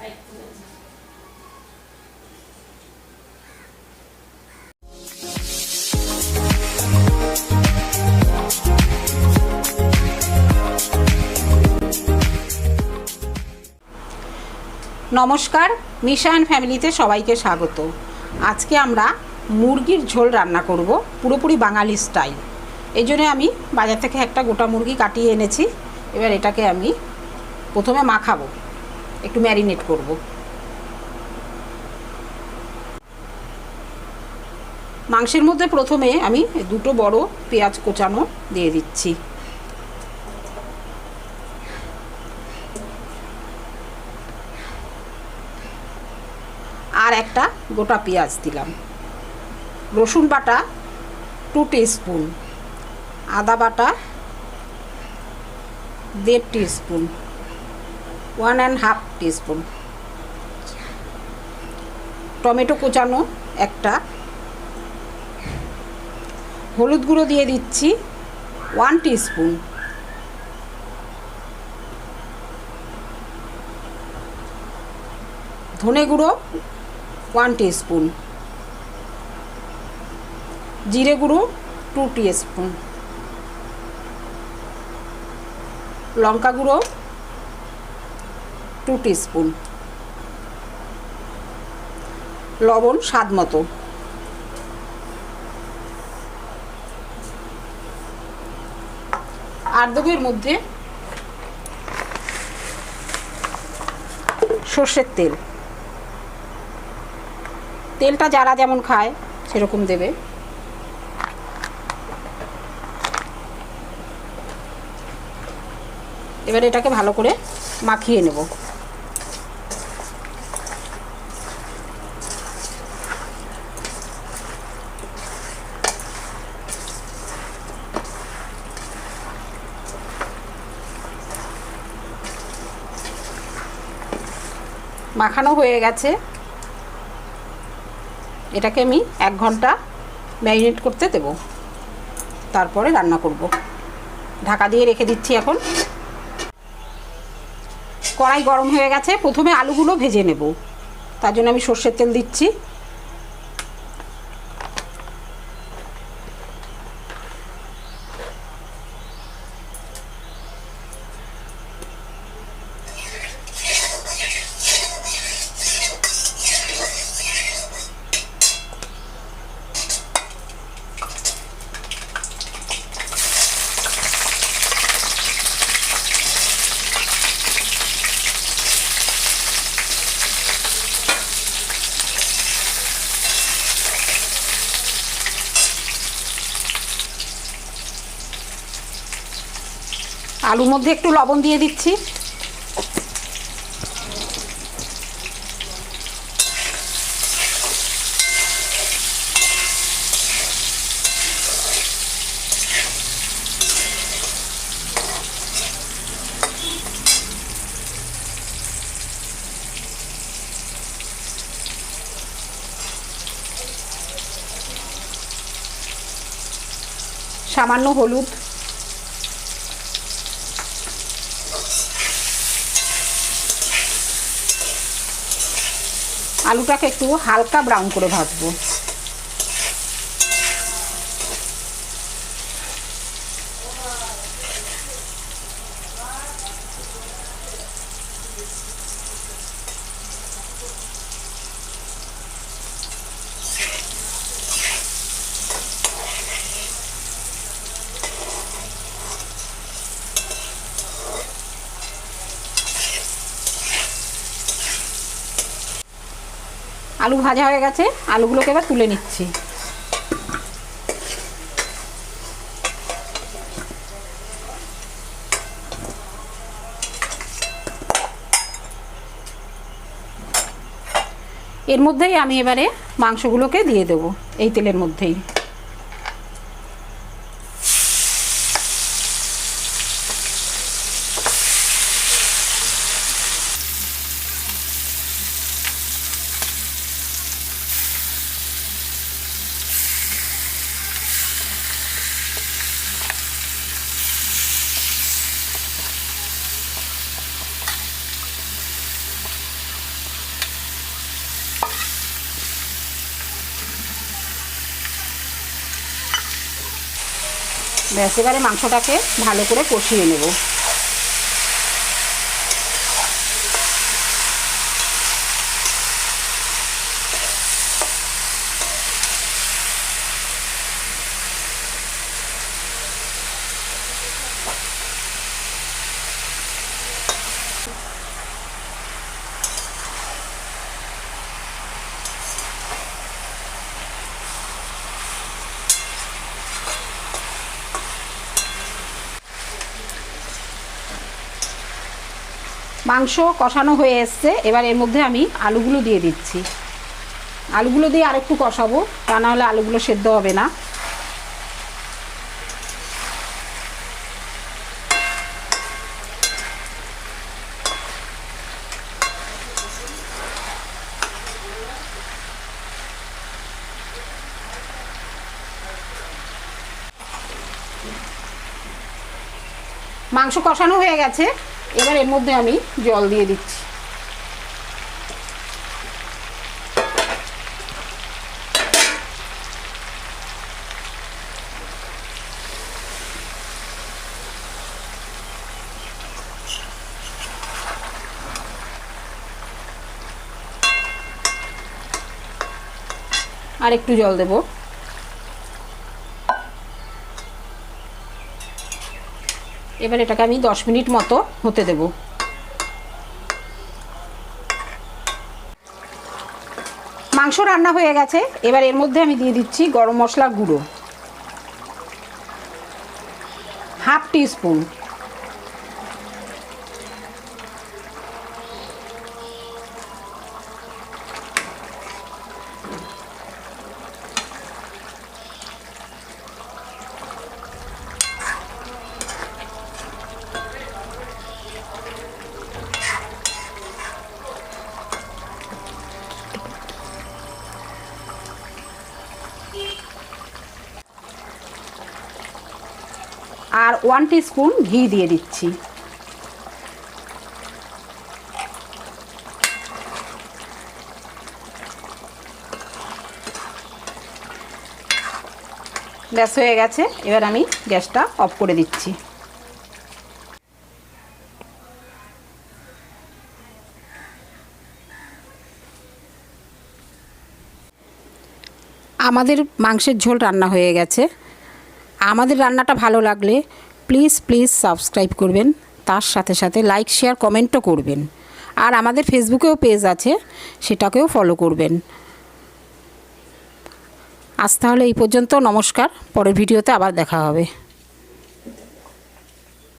নমস্কার, মিশা অ্যান্ড ফ্যামিলিতে সবাইকে স্বাগত। আজকে আমরা মুরগির ঝোল রান্না করব, পুরোপুরি বাঙালি স্টাইল। এই জন্য আমি বাজার থেকে একটা গোটা মুরগি কাটিয়ে এনেছি। এবার এটাকে আমি প্রথমে মাখাবো, একটু ম্যারিনেট করব। মাংসের মধ্যে প্রথমে আমি দুটো বড় পেঁয়াজ কোচানো দিয়ে দিচ্ছি। আর একটা গোটা পেঁয়াজ দিলাম। রসুন বাটা 2 টিস্পুন, আদা বাটা 1.5 টিস্পুন, 1.5 টিস্পুন, টমেটো কোচানো একটা, হলুদ গুঁড়ো দিয়ে দিচ্ছি 1 টিস্পুন, ধনে গুঁড়ো 1 টিস্পুন, জিরে গুঁড়ো 2 টিস্পুন, লঙ্কা গুঁড়ো 2 টিস্পুন, লবণ স্বাদ মতো। আর দেবো এর মধ্যে সর্ষের তেল। তেলটা যারা যেমন খায় সেরকম দেবে। এবার এটাকে ভালো করে মাখিয়ে নেব। মাখানো হয়ে গেছে। এটাকে আমি 1 ঘন্টা ম্যারিনেট করতে দেব, তারপরে রান্না করব। ঢাকা দিয়ে রেখে দিচ্ছি। এখন কড়াই গরম হয়ে গেছে। প্রথমে আলুগুলো ভেজে নেব, তার জন্য আমি সর্ষের তেল দিচ্ছি। আলুর মধ্যে একটু লবণ দিয়ে দিচ্ছি। সামান্য হলুদ, আলুটাকে একটু হালকা ব্রাউন করে ভাজবো। আলু ভাজা হয়ে গেছে, আলুগুলোকে এবার তুলে নিচ্ছি। এর মধ্যেই আমি এবারে মাংসগুলোকে দিয়ে দেবো, এই তেলের মধ্যেই। ব্যাস, এবারে মাংসটাকে ভালো করে কষিয়ে নেব। মাংস কষানো হয়ে এসছে, এবার এর মধ্যে আমি আলুগুলো দিয়ে দিচ্ছি। আলুগুলো দিয়ে আরেকটু কষাবো, তা না হলে আলুগুলো সেদ্ধ হবে না। মাংস কষানো হয়ে গেছে, এবার এর মধ্যে আমি জল দিয়ে দিচ্ছি। আর একটু জল দেব। এবার এটাকে আমি 10 মিনিট মতো হতে দেব। মাংস রান্না হয়ে গেছে, এবার এর মধ্যে আমি দিয়ে দিচ্ছি গরম মশলার গুঁড়ো, 1/2 টিস্পুন। আর 1 টিস্পুন ঘি দিয়ে দিচ্ছি। গ্যাস হয়ে গেছে, এবার আমি গ্যাসটা অফ করে দিচ্ছি। আমাদের মাংসের ঝোল রান্না হয়ে গেছে। আমাদের রান্নাটা ভালো লাগলে প্লিজ সাবস্ক্রাইব করবেন, তার সাথে সাথে লাইক শেয়ার কমেন্টও করবেন। আর আমাদের ফেসবুকেও পেজ আছে, সেটাকেও ফলো করবেন। আজ তাহলে এই পর্যন্ত, নমস্কার। পরের ভিডিওতে আবার দেখা হবে।